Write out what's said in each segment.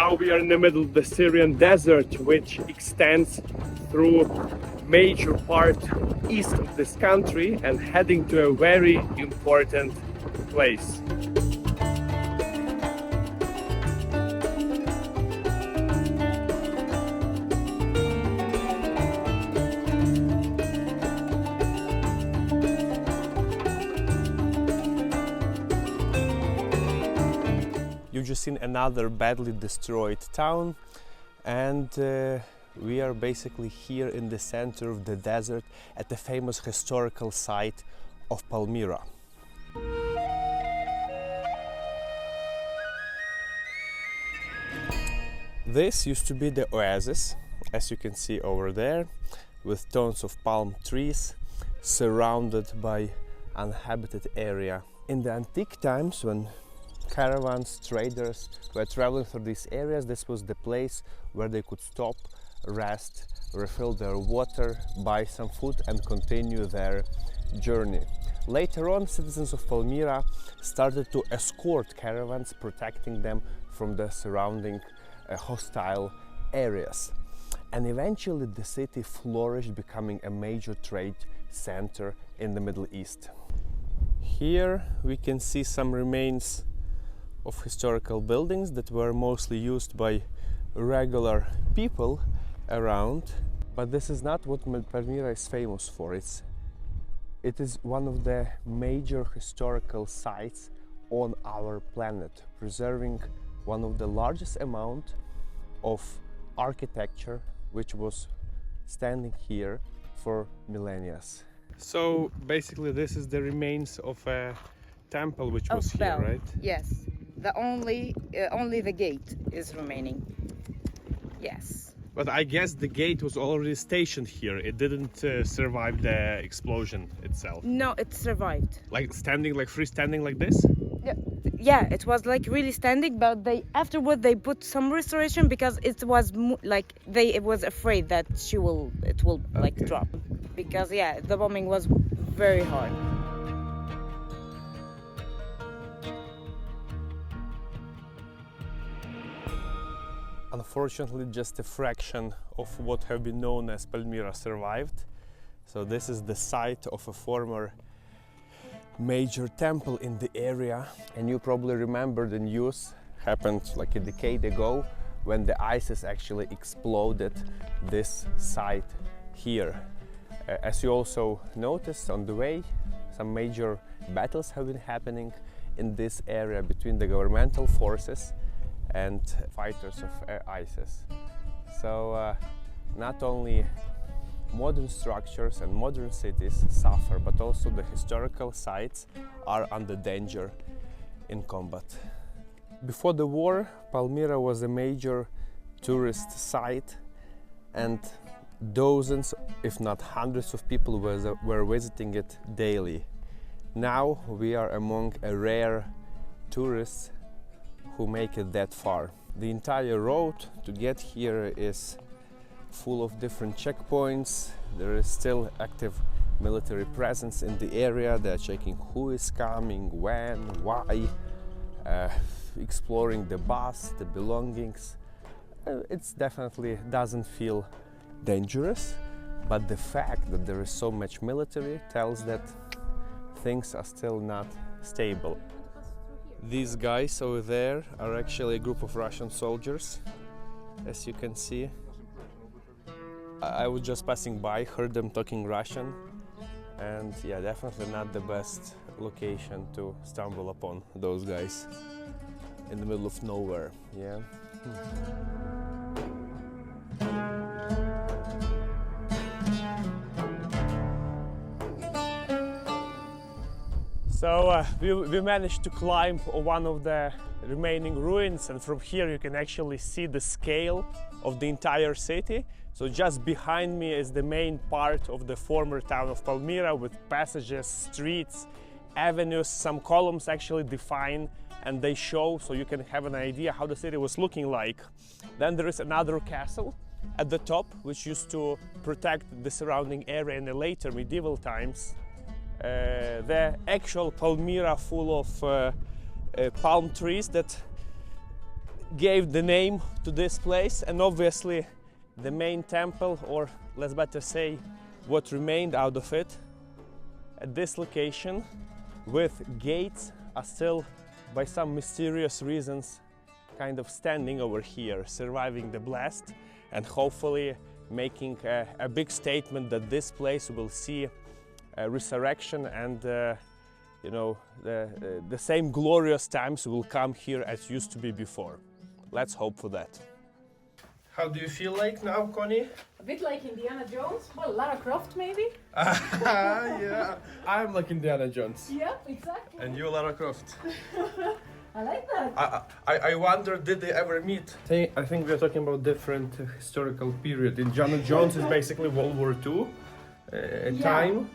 Now we are in the middle of the Syrian desert, which extends through major part east of this country and heading to a very important place. You've just seen another badly destroyed town, and we are basically here in the center of the desert at the famous historical site of Palmyra. This used to be the oasis, as you can see over there, with tons of palm trees surrounded by uninhabited area. In the antique times, when caravans, traders were traveling through these areas, this was the place where they could stop, rest, refill their water, buy some food and continue their journey. Later on, citizens of Palmyra started to escort caravans, protecting them from the surrounding hostile areas. And eventually the city flourished, becoming a major trade center in the Middle East. Here we can see some remains of historical buildings that were mostly used by regular people around. But this is not what Palmyra is famous for. It is one of the major historical sites on our planet, preserving one of the largest amount of architecture which was standing here for millennia. So basically this is the remains of a temple which was here, right? Yes. Only the gate is remaining. Yes. But I guess the gate was already stationed here. It didn't survive the explosion itself. No, it survived. Like standing, like freestanding like this? Yeah, it was like really standing, but afterward they put some restoration because it was it was afraid that it will like drop, because yeah, the bombing was very hard. Unfortunately, just a fraction of what have been known as Palmyra survived. So this is the site of a former major temple in the area. And you probably remember the news happened like a decade ago when the ISIS actually exploded this site here. As you also noticed on the way, some major battles have been happening in this area between the governmental forces and fighters of ISIS. So not only modern structures and modern cities suffer, but also the historical sites are under danger in combat. Before the war, Palmyra was a major tourist site, and dozens, if not hundreds of people were visiting it daily. Now we are among a rare tourists who make it that far. The entire road to get here is full of different checkpoints. There is still active military presence in the area. They're checking who is coming, when, why, exploring the bus, the belongings. It definitely doesn't feel dangerous, but the fact that there is so much military tells that things are still not stable. These guys over there are actually a group of Russian soldiers, as you can see. I was just passing by, heard them talking Russian, and yeah, definitely not the best location to stumble upon those guys in the middle of nowhere. Yeah. So we managed to climb one of the remaining ruins, and from here you can actually see the scale of the entire city. So just behind me is the main part of the former town of Palmyra, with passages, streets, avenues. Some columns actually define and they show, so you can have an idea how the city was looking like. Then there is another castle at the top, which used to protect the surrounding area in the later medieval times. The actual Palmyra full of palm trees that gave the name to this place, and obviously the main temple, or let's better say what remained out of it, at this location with gates are still by some mysterious reasons kind of standing over here, surviving the blast, and hopefully making a big statement that this place will see a resurrection, and you know, the same glorious times will come here as used to be before. Let's hope for that. How do you feel like now, Connie? A bit like Indiana Jones. Well, Lara Croft maybe. Yeah, I'm like Indiana Jones. Yep, exactly. And you, Lara Croft. I like that. I wonder, did they ever meet? I think we're talking about different historical period. Indiana Jones is basically World War II time.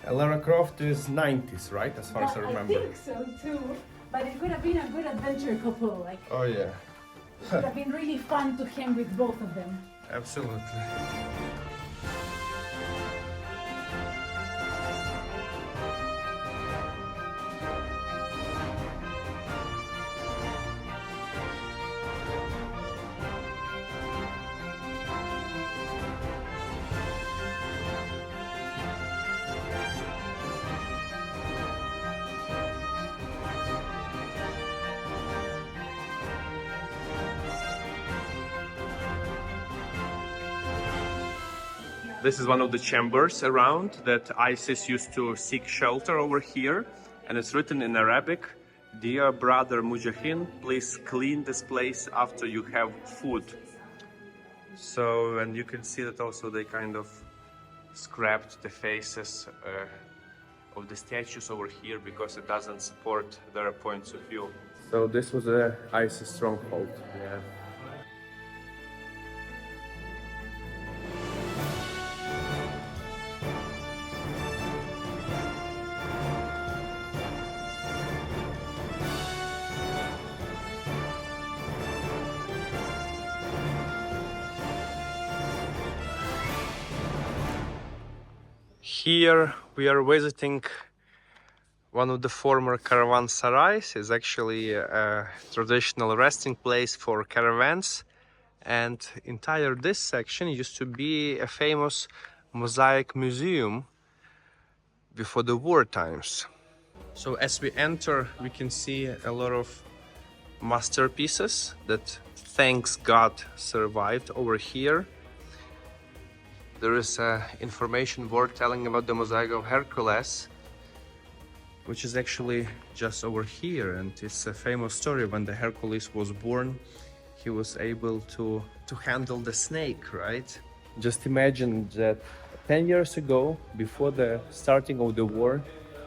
And Lara Croft is 90s, right? As far as I remember. I think so too. But it could have been a good adventure couple. Like, oh yeah. it would have been really fun to hang with both of them. Absolutely. This is one of the chambers around that ISIS used to seek shelter over here, and it's written in Arabic, "Dear brother Mujahideen, please clean this place after you have food." So, and you can see that also they kind of scrapped the faces of the statues over here because it doesn't support their points of view. So this was a ISIS stronghold. Yeah. Here we are visiting one of the former caravanserais. It's actually a traditional resting place for caravans, and entire this section used to be a famous mosaic museum before the war times. So as we enter, we can see a lot of masterpieces that, thanks God, survived over here. There is an information board telling about the mosaic of Hercules, which is actually just over here, and it's a famous story. When the Hercules was born, he was able to handle the snake, right? Just imagine that 10 years ago, before the starting of the war,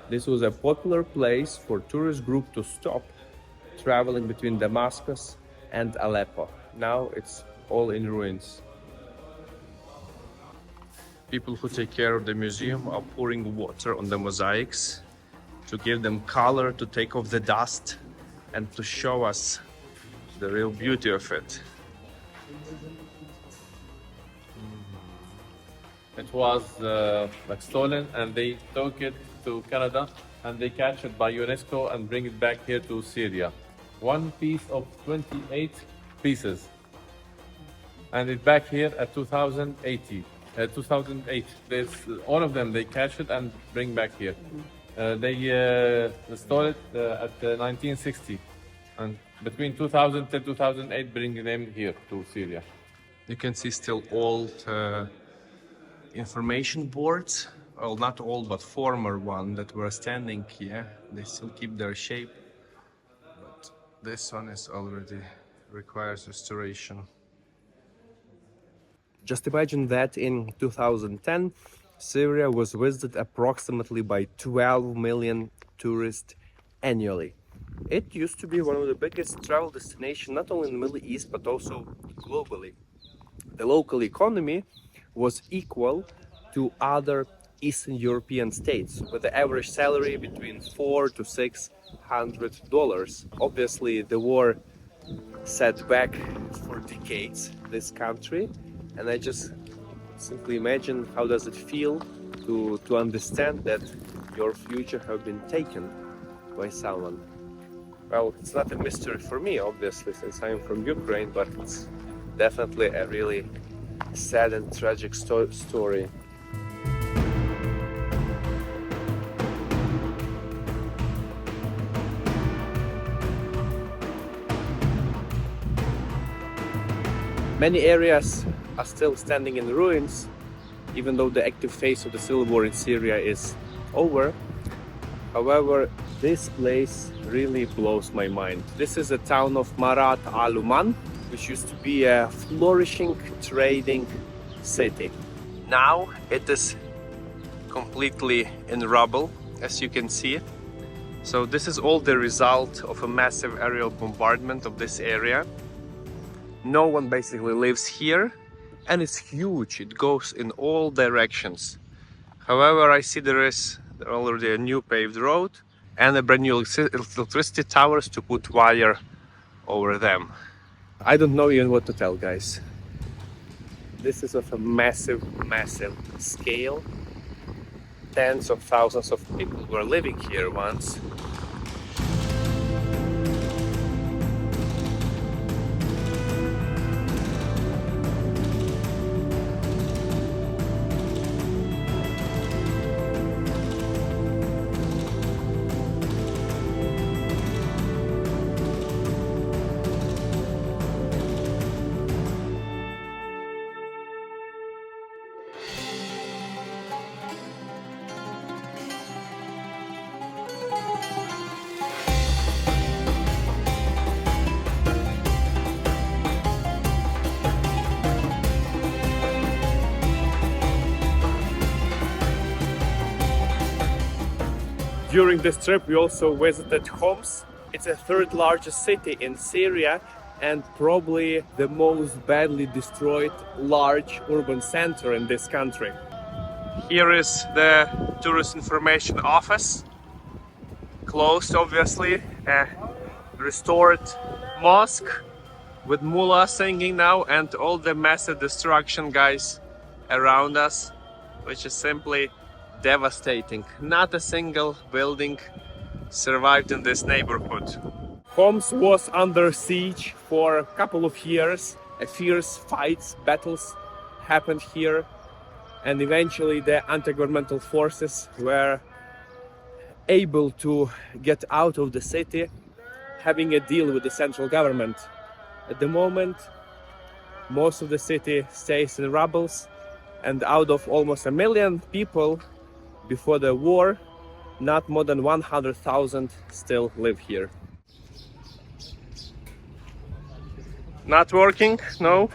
this was a popular place for tourist group to stop traveling between Damascus and Aleppo. Now it's all in ruins. People who take care of the museum are pouring water on the mosaics to give them color, to take off the dust, and to show us the real beauty of it. It was like stolen, and they took it to Canada, and they catch it by UNESCO and bring it back here to Syria. One piece of 28 pieces, and it's back here at 2008. There's all of them. They catch it and bring back here. They stole it at 1960, and between 2000 and 2008, bring them here to Syria. You can see still old information boards. Well, not old, but former one that were standing here. They still keep their shape, but this one is already requires restoration. Just imagine that in 2010, Syria was visited approximately by 12 million tourists annually. It used to be one of the biggest travel destinations, not only in the Middle East, but also globally. The local economy was equal to other Eastern European states, with the average salary between $400 to $600. Obviously, the war set back for decades this country, and I just simply imagine how does it feel to understand that your future have been taken by someone. Well, it's not a mystery for me, obviously, since I'm from Ukraine, but it's definitely a really sad and tragic story. Many areas are still standing in ruins, even though the active phase of the civil war in Syria is over. However, this place really blows my mind. This is the town of Maarat al-Numan, which used to be a flourishing trading city. Now it is completely in rubble, as you can see. So this is all the result of a massive aerial bombardment of this area. No one basically lives here, and it's huge. It goes in all directions. However, I see there is already a new paved road and a brand new electricity towers to put wire over them. I don't know even what to tell, guys. This is of a massive scale. Tens of thousands of people were living here once. During this trip we also visited Homs. It's the third largest city in Syria and probably the most badly destroyed large urban center in this country. Here is the tourist information office. Closed, obviously. A restored mosque with mullah singing now, and all the massive destruction, guys, around us, which is simply devastating. Not a single building survived in this neighborhood. Homs was under siege for a couple of years. Fierce fights, battles happened here, and eventually the anti-governmental forces were able to get out of the city, having a deal with the central government. At the moment, most of the city stays in rubble, and out of almost 1 million people before the war, not more than 100,000 still live here. Not working? No?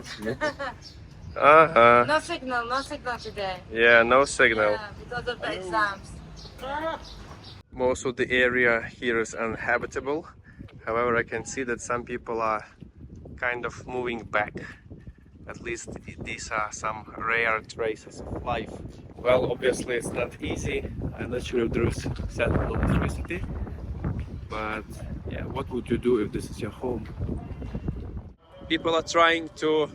No signal today. Yeah, no signal. Yeah, because of the exams. Most of the area here is uninhabitable. However, I can see that some people are kind of moving back. At least these are some rare traces of life. Well, obviously it's not easy. I'm not sure if there is central electricity, but yeah, what would you do if this is your home? People are trying to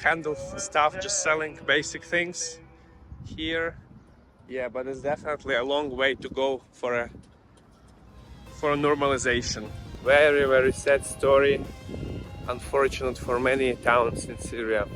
handle stuff, just selling basic things here. Yeah, but it's definitely a long way to go for a normalization. Very sad story. Unfortunate for many towns in Syria.